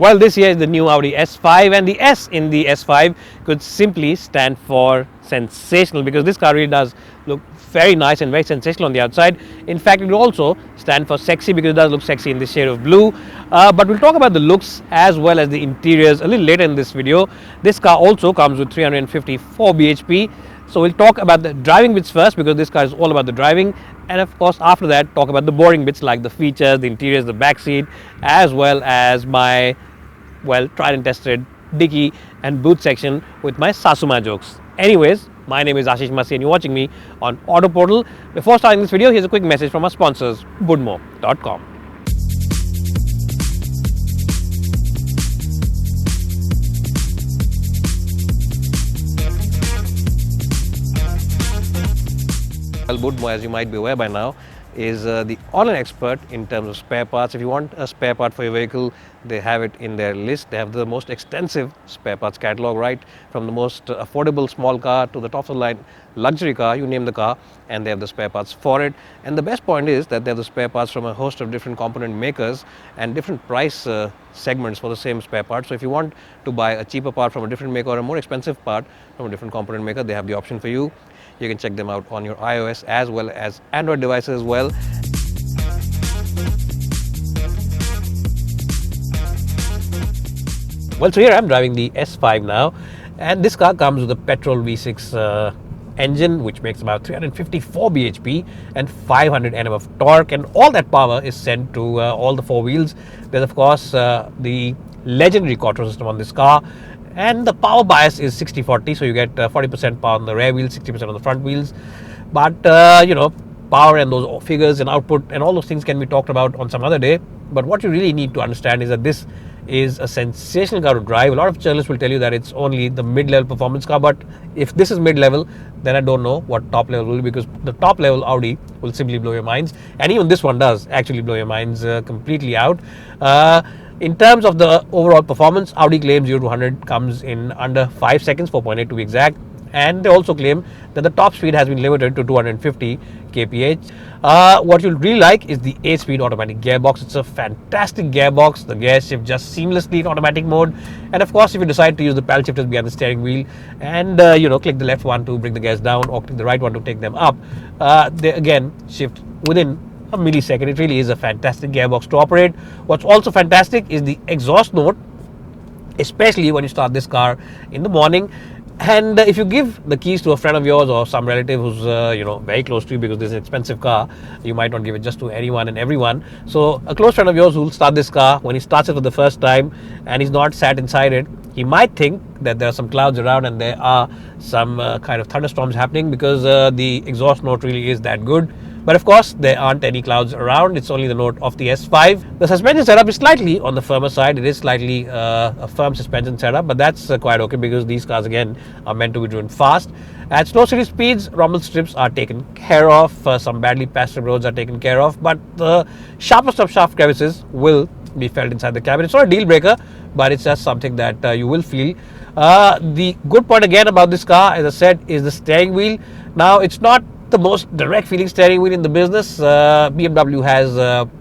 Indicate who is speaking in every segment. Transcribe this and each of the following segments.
Speaker 1: Well, this here is the new Audi S5, and the S in the S5 could simply stand for sensational, because this car really does look very nice and very sensational on the outside. In fact, it will also stand for sexy, because it does look sexy in this shade of blue. But we'll talk about the looks as well as the interiors a little later in this video. This car also comes with 354 bhp. So we'll talk about the driving bits first, because this car is all about the driving, and of course after that talk about the boring bits like the features, the interiors, the back seat, as well as my tried and tested dicky and boot section with my Sasuma jokes. Anyways, my name is Ashish Masih and you're watching me on Autoportal. Before starting this video, here's a quick message from our sponsors, budmo.com. Well, Budmo, as you might be aware by now, is the online expert in terms of spare parts. If you want a spare part for your vehicle, they have it in their list. They have the most extensive spare parts catalog, right from the most affordable small car to the top of the line luxury car, you name the car, and they have the spare parts for it. And the best point is that they have the spare parts from a host of different component makers and different price segments for the same spare part. So if you want to buy a cheaper part from a different maker or a more expensive part from a different component maker, they have the option for you. You can check them out on your iOS as well as Android devices as well. Well, so here I'm driving the S5 now, and this car comes with a petrol V6 engine, which makes about 354 bhp and 500 Nm of torque, and all that power is sent to all the four wheels. There's of course the legendary Quattro system on this car, and the power bias is 60-40, so you get 40% power on the rear wheels, 60% on the front wheels. But power and those figures and output and all those things can be talked about on some other day. But what you really need to understand is that this is a sensational car to drive. A lot of journalists will tell you that it's only the mid-level performance car, but if this is mid-level, then I don't know what top level will be, because the top level Audi will simply blow your minds, and even this one does actually blow your minds completely out. In terms of the overall performance, Audi claims 0 to 100 comes in under 5 seconds, 4.8 to be exact. And they also claim that the top speed has been limited to 250 kph. What you'll really like is the 8-speed automatic gearbox. It's a fantastic gearbox. The gears shift just seamlessly in automatic mode. And of course, if you decide to use the paddle shifters behind the steering wheel and click the left one to bring the gears down or click the right one to take them up, they again shift within a millisecond. It really is a fantastic gearbox to operate. What's also fantastic is the exhaust note, especially when you start this car in the morning. And if you give the keys to a friend of yours or some relative who's very close to you, because this is an expensive car, you might not give it just to anyone and everyone. So a close friend of yours who will start this car, when he starts it for the first time and he's not sat inside it, he might think that there are some clouds around and there are some kind of thunderstorms happening, because the exhaust note really is that good. But of course, there aren't any clouds around. It's only the note of the S5. The suspension setup is slightly on the firmer side. It is slightly a firm suspension setup, but that's quite okay, because these cars again are meant to be driven fast. At slow city speeds, rumble strips are taken care of. Some badly patched roads are taken care of, but the sharpest of sharp crevices will be felt inside the cabin. It's not a deal breaker, but it's just something that you will feel. The good point again about this car, as I said, is the steering wheel. Now, it's not the most direct feeling steering wheel in the business. BMW has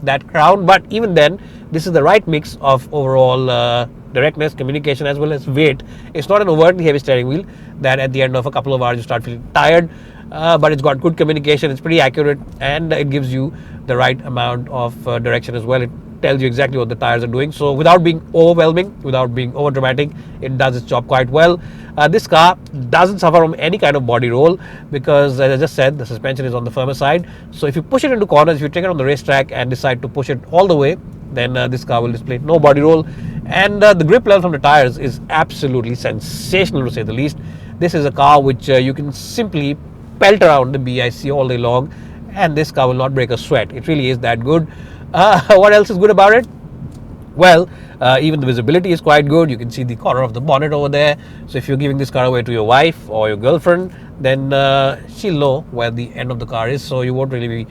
Speaker 1: that crown, but even then, this is the right mix of overall directness, communication, as well as weight. It's not an overtly heavy steering wheel that at the end of a couple of hours you start feeling tired, but it's got good communication. It's pretty accurate, and it gives you the right amount of direction as well. It tells you exactly what the tires are doing. So without being overwhelming, without being over dramatic, it does its job quite well. This car doesn't suffer from any kind of body roll, because as I just said, the suspension is on the firmer side. So if you push it into corners, if you take it on the racetrack and decide to push it all the way, then this car will display no body roll. And the grip level from the tires is absolutely sensational, to say the least. This is a car which you can simply pelt around the BIC all day long, and this car will not break a sweat. It really is that good. What else is good about it? Well, even the visibility is quite good. You can see the corner of the bonnet over there. So if you're giving this car away to your wife or your girlfriend, then she'll know where the end of the car is, so you won't really be,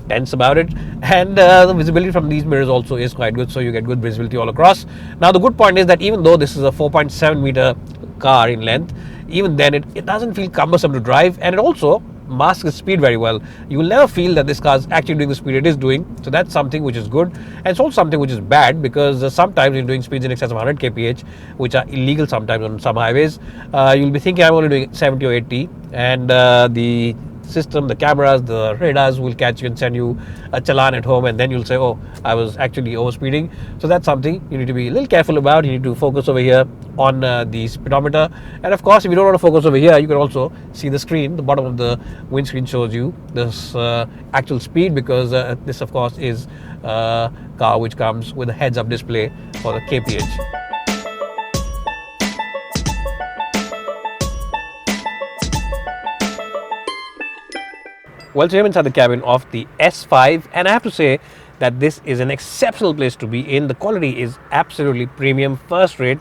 Speaker 1: tense about it. And the visibility from these mirrors also is quite good, so you get good visibility all across. Now, the good point is that even though this is a 4.7 meter car in length, even then it doesn't feel cumbersome to drive, and it also masks the speed very well. You will never feel that this car is actually doing the speed it is doing. So that's something which is good. And it's also something which is bad, because sometimes you're doing speeds in excess of 100 kph, which are illegal sometimes on some highways. You'll be thinking I'm only doing 70 or 80, and the system, the cameras, the radars will catch you and send you a challan at home, and then you'll say, oh, I was actually overspeeding. So that's something you need to be a little careful about. You need to focus over here on the speedometer, and of course if you don't want to focus over here, you can also see the screen. The bottom of the windscreen shows you this actual speed, because this of course is a car which comes with a heads-up display for the kph. Well, so I'm inside the cabin of the S5, and I have to say that this is an exceptional place to be in. The quality is absolutely premium, first rate,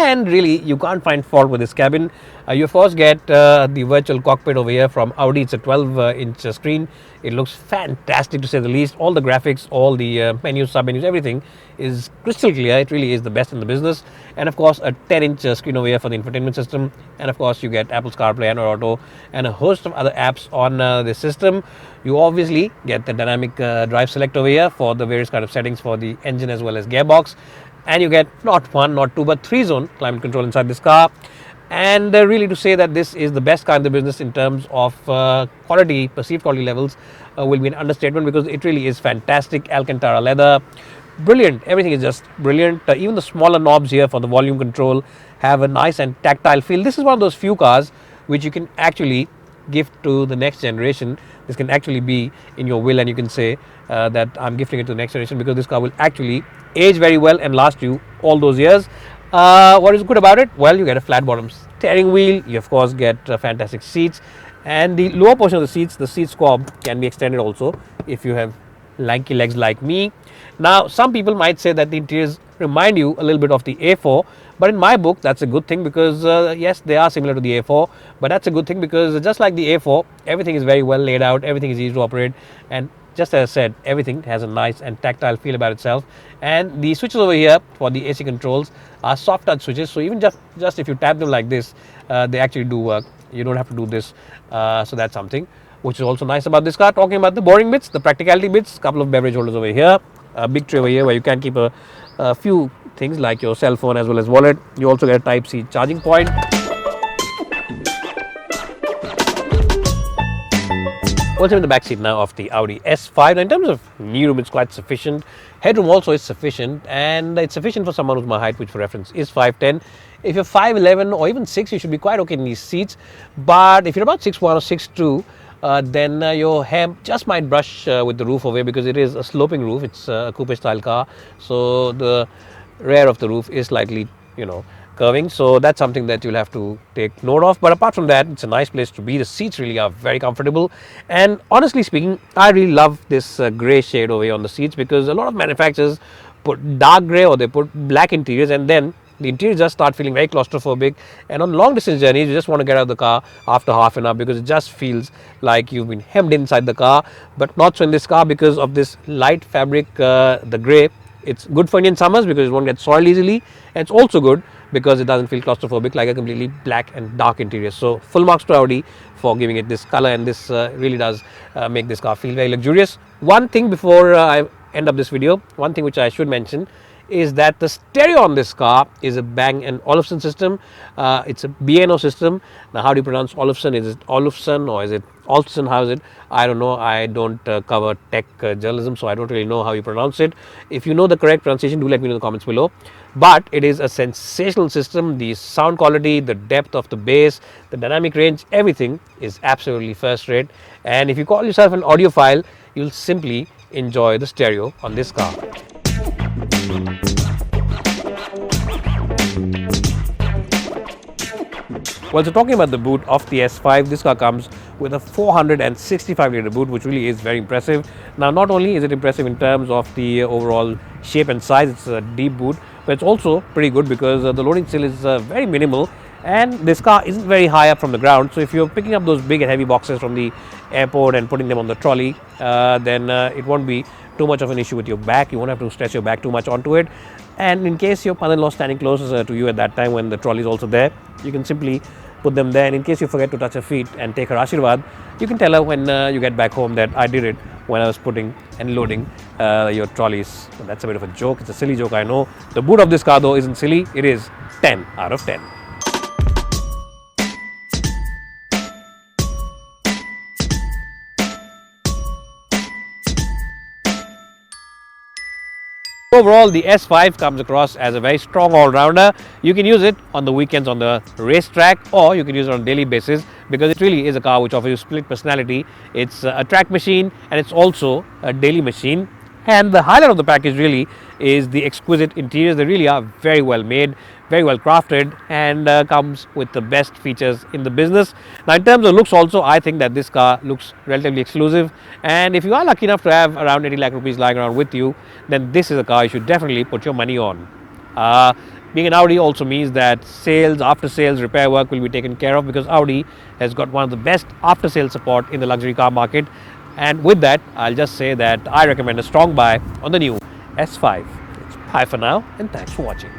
Speaker 1: and really you can't find fault with this cabin. You of course get the virtual cockpit over here from Audi. It's a 12-inch screen. It looks fantastic to say the least. All the graphics, all the menus, sub-menus, everything is crystal clear. It really is the best in the business. And of course a 10-inch screen over here for the infotainment system. And of course you get Apple's CarPlay, Android Auto, and a host of other apps on this system. You obviously get the dynamic drive select over here for the various kind of settings for the engine as well as gearbox. And you get not one, not two, but 3-zone climate control inside this car. And really to say that this is the best car in the business in terms of quality, perceived quality levels, will be an understatement, because it really is fantastic. Alcantara leather, brilliant. Everything is just brilliant. Even the smaller knobs here for the volume control have a nice and tactile feel. This is one of those few cars which you can actually gift to the next generation. This can actually be in your will, and you can say that I'm gifting it to the next generation, because this car will actually age very well and last you all those years. What is good about it? Well, you get a flat bottom steering wheel. You of course get fantastic seats, and the lower portion of the seat squab can be extended also if you have lanky legs like me. Now some people might say that the interiors remind you a little bit of the A4, but in my book that's a good thing, because yes, they are similar to the A4, but that's a good thing, because just like the A4, everything is very well laid out, everything is easy to operate, and just as I said, everything has a nice and tactile feel about itself. And the switches over here for the AC controls are soft touch switches, so even just if you tap them like this, they actually do work. You don't have to do this, so that's something which is also nice about this car. Talking about the boring bits, the practicality bits, couple of beverage holders over here, a big tray over here where you can keep a few things like your cell phone as well as wallet. You also get a Type-C charging point. Also in the back seat now of the Audi S5. Now in terms of knee room, it's quite sufficient. Headroom also is sufficient, and it's sufficient for someone with my height, which for reference is 5'10". If you're 5'11" or even 6, you should be quite okay in these seats. But if you're about 6'1" or 6'2", then your hair just might brush with the roof over here, because it is a sloping roof. It's a coupe style car, so the rear of the roof is slightly, curving, so that's something that you'll have to take note of. But apart from that, it's a nice place to be. The seats really are very comfortable, and honestly speaking, I really love this grey shade over here on the seats, because a lot of manufacturers put dark grey or they put black interiors, and then the interiors just start feeling very claustrophobic, and on long distance journeys you just want to get out of the car after half an hour, because it just feels like you've been hemmed inside the car. But not so in this car, because of this light fabric, the grey. It's good for Indian summers because it won't get soiled easily, and it's also good because it doesn't feel claustrophobic like a completely black and dark interior. So full marks to Audi for giving it this color, and this really does make this car feel very luxurious. One thing before I end up this video, one thing which I should mention is that the stereo on this car is a Bang & Olufsen system. It's a B&O system. Now how do you pronounce Olufsen? Is it Olufsen or is it Olsen? How is it? I don't know. I don't cover tech journalism, so I don't really know how you pronounce it. If you know the correct pronunciation, do let me know in the comments below. But it is a sensational system. The sound quality, the depth of the bass, the dynamic range, everything is absolutely first rate. And if you call yourself an audiophile, you'll simply enjoy the stereo on this car. Well, so talking about the boot of the S5, this car comes with a 465-litre boot, which really is very impressive. Now, not only is it impressive in terms of the overall shape and size, it's a deep boot, but it's also pretty good because the loading still is very minimal, and this car isn't very high up from the ground. So if you're picking up those big and heavy boxes from the airport and putting them on the trolley, then it won't be too much of an issue with your back. You won't have to stress your back too much onto it. And in case your mother-in-law is standing closer to you at that time when the trolley is also there, you can simply put them there, and in case you forget to touch her feet and take her Ashirwad, you can tell her when you get back home that I did it when I was putting and loading your trolleys. So that's a bit of a joke. It's a silly joke, I know. The boot of this car though isn't silly. It is 10 out of 10. Overall, the S5 comes across as a very strong all-rounder. You can use it on the weekends on the racetrack, or you can use it on a daily basis, because it really is a car which offers you split personality. It's a track machine and it's also a daily machine. And the highlight of the package really is the exquisite interiors. They really are very well made, very well crafted, and comes with the best features in the business. Now, in terms of looks also, I think that this car looks relatively exclusive, and if you are lucky enough to have around 80 lakh rupees lying around with you, then this is a car you should definitely put your money on. Being an Audi also means that sales, after sales repair work will be taken care of, because Audi has got one of the best after sales support in the luxury car market. And with that, I'll just say that I recommend a strong buy on the new S5. Bye for now, and thanks for watching.